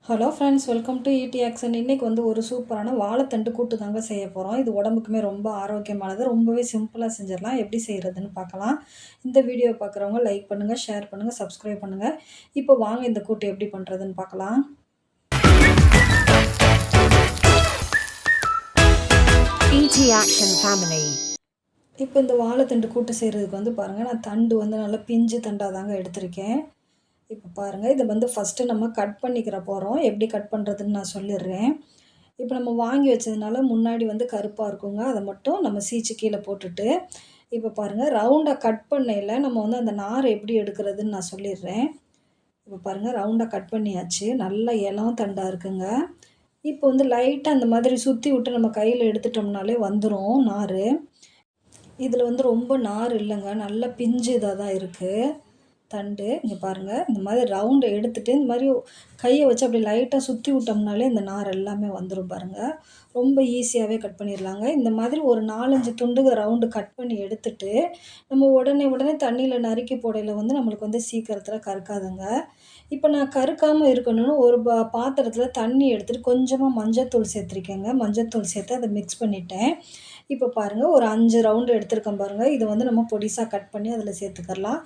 Hello friends, welcome to ED action. இன்றைக்கி ஒரு சூப்பரான வாழைத்தண்டு கூட்டு தாங்க செய்ய போகிறோம். இது உடம்புக்குமே ரொம்ப ஆரோக்கியமானது. ரொம்பவே சிம்பிளாக செஞ்சிடலாம். எப்படி செய்கிறதுன்னு பார்க்கலாம். இந்த வீடியோ பார்க்குறவங்க லைக் பண்ணுங்கள், ஷேர் பண்ணுங்கள், சப்ஸ்கிரைப் பண்ணுங்கள். இப்போ வாங்க இந்த கூட்டு எப்படி பண்ணுறதுன்னு பார்க்கலாம். ET Action Family. இப்போ இந்த வாழைத்தண்டு கூட்டு செய்கிறதுக்கு பாருங்கள், நான் தண்டு நல்லா பிஞ்சு தண்டாக தாங்க எடுத்திருக்கேன். இப்போ பாருங்கள், இதை ஃபஸ்ட்டு நம்ம கட் பண்ணிக்கிற போகிறோம். எப்படி கட் பண்ணுறதுன்னு நான் சொல்லிடுறேன். இப்போ நம்ம வாங்கி வச்சதுனால முன்னாடி கருப்பாக இருக்குங்க. அதை மட்டும் நம்ம சீச்சு கீழே போட்டுட்டு, இப்போ பாருங்கள், ரவுண்டாக கட் பண்ணையில் நம்ம அந்த நார் எப்படி எடுக்கிறதுன்னு நான் சொல்லிடுறேன். இப்போ பாருங்கள், ரவுண்டாக கட் பண்ணியாச்சு. நல்ல இளம் தண்டாக இருக்குங்க. இப்போ லைட்டாக அந்த மாதிரி சுற்றி விட்டு நம்ம கையில் எடுத்துட்டோம்னாலே வந்துடும் நார். இதில் ரொம்ப நார் இல்லைங்க, நல்ல பிஞ்சு இதாக தான் இருக்குது தண்டு. இங்கே பாருங்கள், இந்த மாதிரி ரவுண்டை எடுத்துகிட்டு இந்த மாதிரி கையை வச்சு அப்படி லைட்டாக சுற்றி விட்டோம்னாலே இந்த நார் எல்லாமே வந்துடும் பாருங்கள். ரொம்ப ஈஸியாகவே கட் பண்ணிடலாங்க. இந்த மாதிரி ஒரு 4-5 துண்டுக ரவுண்டு கட் பண்ணி எடுத்துட்டு நம்ம உடனே தண்ணியில் நறுக்கி போடையில் நம்மளுக்கு சீக்கிரத்தில் கருக்காதுங்க. இப்போ நான் கருக்காமல் இருக்கணும்னு ஒரு பாத்திரத்தில் தண்ணி எடுத்துகிட்டு கொஞ்சமாக மஞ்சத்தூள் சேர்த்துருக்கேங்க. மஞ்சத்தூள் சேர்த்து அதை மிக்ஸ் பண்ணிட்டேன். இப்போ பாருங்கள், ஒரு 5 ரவுண்டு எடுத்துருக்கேன் பாருங்கள். இதை நம்ம பொடிசாக கட் பண்ணி அதில் சேர்த்துக்கலாம்.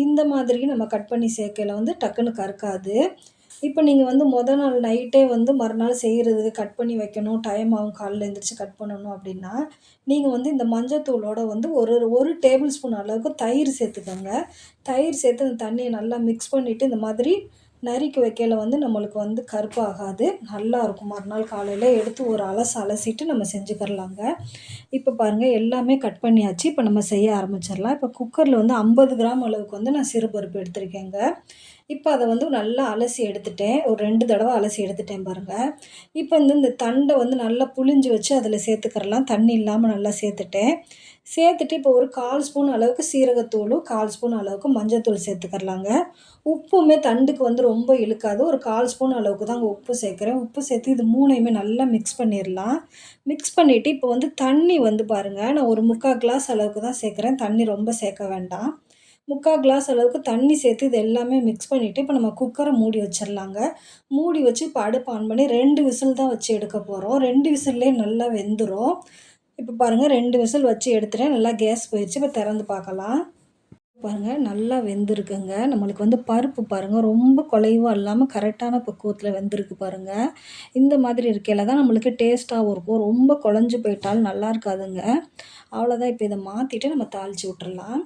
இந்த மாதிரி நம்ம கட் பண்ணி சேர்க்கையில் டக்குன்னு கருக்காது. இப்போ நீங்கள் மொதல் நாள் நைட்டே மறுநாள் செய்கிறதுக்கு கட் பண்ணி வைக்கணும், டைம் ஆகும், காலைல எழுந்திரிச்சு கட் பண்ணணும் அப்படின்னா, நீங்கள் இந்த மஞ்சத்தூளோட ஒரு டேபிள் ஸ்பூன் அளவுக்கு தயிர் சேர்த்துக்கோங்க. தயிர் சேர்த்து அந்த தண்ணியை நல்லா மிக்ஸ் பண்ணிவிட்டு இந்த மாதிரி நறுக்கி வைக்கையில் நம்மளுக்கு கருப்பாகாது, நல்லாயிருக்கும். மறுநாள் காலையில் எடுத்து ஒரு அலசிட்டு நம்ம செஞ்சுக்கிறலாங்க. இப்போ பாருங்கள், எல்லாமே கட் பண்ணியாச்சு. இப்போ நம்ம செய்ய ஆரம்பிச்சிடலாம். இப்போ குக்கரில் 50 கிராம் அளவுக்கு நான் சிறுபருப்பு எடுத்திருக்கேங்க. இப்போ அதை நல்லா அலசி எடுத்துட்டேன். ஒரு 2 தடவை அலசி எடுத்துட்டேன் பாருங்கள். இப்போ இந்த தண்டை நல்லா புழிஞ்சு வச்சு அதில் சேர்த்துக்கிறலாம். தண்ணி இல்லாமல் நல்லா சேர்த்துட்டேன். சேர்த்துட்டு இப்போ ஒரு 1/4 ஸ்பூன் அளவுக்கு சீரகத்தூளும் 1/4 ஸ்பூன் அளவுக்கு மஞ்சத்தூள் சேர்த்துக்கிறலாங்க. உப்புமே தண்டுக்கு ரொம்ப இழுக்காது. ஒரு 1/4 ஸ்பூன் அளவுக்கு தாங்க உப்பு சேர்க்குறேன். உப்பு சேர்த்து இது 3யுமே நல்லா மிக்ஸ் பண்ணிடலாம். மிக்ஸ் பண்ணிவிட்டு இப்போ தண்ணி பாருங்கள், நான் ஒரு 3/4 கிளாஸ் அளவுக்கு தான் சேர்க்குறேன். தண்ணி ரொம்ப சேர்க்க வேண்டாம். 3/4 கிளாஸ் அளவுக்கு தண்ணி சேர்த்து இது எல்லாமே மிக்ஸ் பண்ணிவிட்டு இப்போ நம்ம குக்கரை மூடி வச்சிடலாங்க. மூடி வச்சு இப்போ அடுப்பு ஆன் பண்ணி 2 விசில் தான் வச்சு எடுக்க போகிறோம். 2 விசில்லேயே நல்லா வெந்துடும். இப்போ பாருங்கள், 2 விசில் வச்சு எடுத்துட்டேன். நல்லா கேஸ் போயிடுச்சு. இப்போ திறந்து பார்க்கலாம். பாருங்கள், நல்லா வெந்திருக்குங்க. நம்மளுக்கு பருப்பு பாருங்கள், ரொம்ப குலைவாக இல்லாமல் கரெக்டான பக்குவத்தில் வெந்திருக்கு பாருங்கள். இந்த மாதிரி இருக்கையில் தான் நம்மளுக்கு டேஸ்ட்டாகவும் இருக்கும். ரொம்ப குழஞ்சி போயிட்டாலும் நல்லா இருக்காதுங்க. அவ்வளோதான். இப்போ இதை மாற்றிட்டு நம்ம தாளித்து விட்டுறலாம்.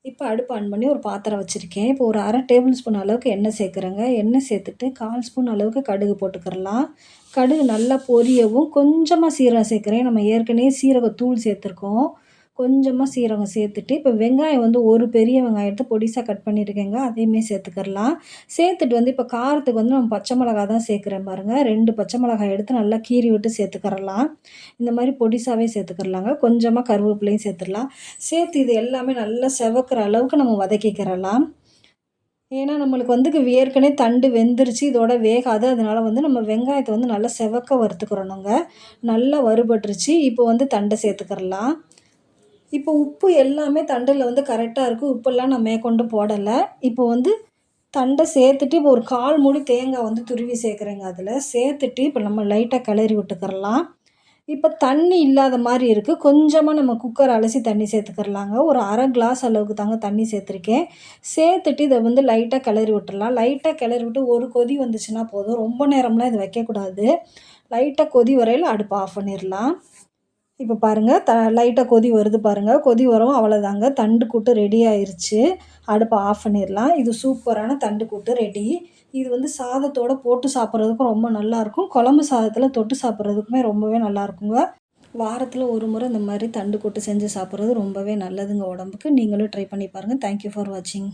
இப்போ அடுப்பு ஆன் பண்ணி ஒரு பாத்திரம் வச்சுருக்கேன். இப்போ ஒரு 1/2 டேபிள் ஸ்பூன் அளவுக்கு எண்ணெய் சேர்க்குறேங்க. எண்ணெய் சேர்த்துட்டு 1/4 ஸ்பூன் அளவுக்கு கடுகு போட்டுக்கிறலாம். கடுகு நல்லா பொரியவும் கொஞ்சமாக சீரகம் சேர்க்குறேன். நம்ம ஏற்கனவே சீரகத்தூள் சேர்த்துருக்கோம். கொஞ்சமாக சீரகம் சேர்த்துட்டு இப்போ வெங்காயம் ஒரு பெரிய வெங்காயத்தை பொடிசாக கட் பண்ணியிருக்கேங்க. அதையுமே சேர்த்துக்கிறலாம். சேர்த்துட்டு இப்போ காரத்துக்கு நம்ம பச்சை மிளகா தான் சேர்க்குறேன் பாருங்கள். 2 பச்சை மிளகாய் எடுத்து நல்லா கீறி விட்டு சேர்த்துக்கிறலாம். இந்த மாதிரி பொடிசாகவே சேர்த்துக்கிறலாங்க. கொஞ்சமாக கருவேப்பிலையும் சேர்த்துடலாம். சேர்த்து இது எல்லாமே நல்லா செவக்கிற அளவுக்கு நம்ம வதக்கிக்கிறலாம். ஏன்னா நம்மளுக்கு ஏற்கனவே தண்டு வெந்துருச்சு, இதோட வேகாது. அதனால் நம்ம வெங்காயத்தை நல்லா செவக்க வறுத்துக்கிறணுங்க. நல்லா வறுபட்டுருச்சு. இப்போ தண்டை சேர்த்துக்கிறலாம். இப்போ உப்பு எல்லாமே தண்டில் கரெக்டாக இருக்குது. உப்பெல்லாம் நான் மேற்கொண்டு போடலை. இப்போ தண்டை சேர்த்துட்டு இப்போ ஒரு 1/4 மூடி தேங்காய் துருவி சேர்க்குறேங்க. அதில் சேர்த்துட்டு இப்போ நம்ம லைட்டாக கிளறி விட்டுக்கிறலாம். இப்போ தண்ணி இல்லாத மாதிரி இருக்குது. கொஞ்சமாக நம்ம குக்கர் அலசி தண்ணி சேர்த்துக்கிறலாங்க. ஒரு 1/2 கிளாஸ் அளவுக்கு தாங்க தண்ணி சேர்த்துருக்கேன். சேர்த்துட்டு இதை லைட்டாக கிளறி விட்டுறலாம். லைட்டாக கிளறி விட்டு ஒரு கொதி வந்துச்சுன்னா போதும். ரொம்ப நேரம்லாம் இதை வைக்கக்கூடாது. லைட்டாக கொதி வரையில் அடுப்பு ஆஃப் பண்ணிடலாம். இப்போ பாருங்கள், லைட்டாக கொதி வருது பாருங்கள். கொதி வரும், அவ்வளோதாங்க. தண்டு கூட்டு ரெடி ஆயிடுச்சு. அடுப்பை ஆஃப் பண்ணிடலாம். இது சூப்பரான தண்டு கூட்டு ரெடி. இது சாதத்தோடு போட்டு சாப்பிட்றதுக்கும் ரொம்ப நல்லாயிருக்கும். குழம்பு சாதத்தில் தொட்டு சாப்பிட்றதுக்குமே ரொம்பவே நல்லாயிருக்குங்க. வாரத்தில் ஒரு முறை இந்த மாதிரி தண்டு கூட்டு செஞ்சு சாப்பிட்றது ரொம்பவே நல்லதுங்க உடம்புக்கு. நீங்களும் ட்ரை பண்ணி பாருங்கள். தேங்க்யூ ஃபார் வாட்சிங்.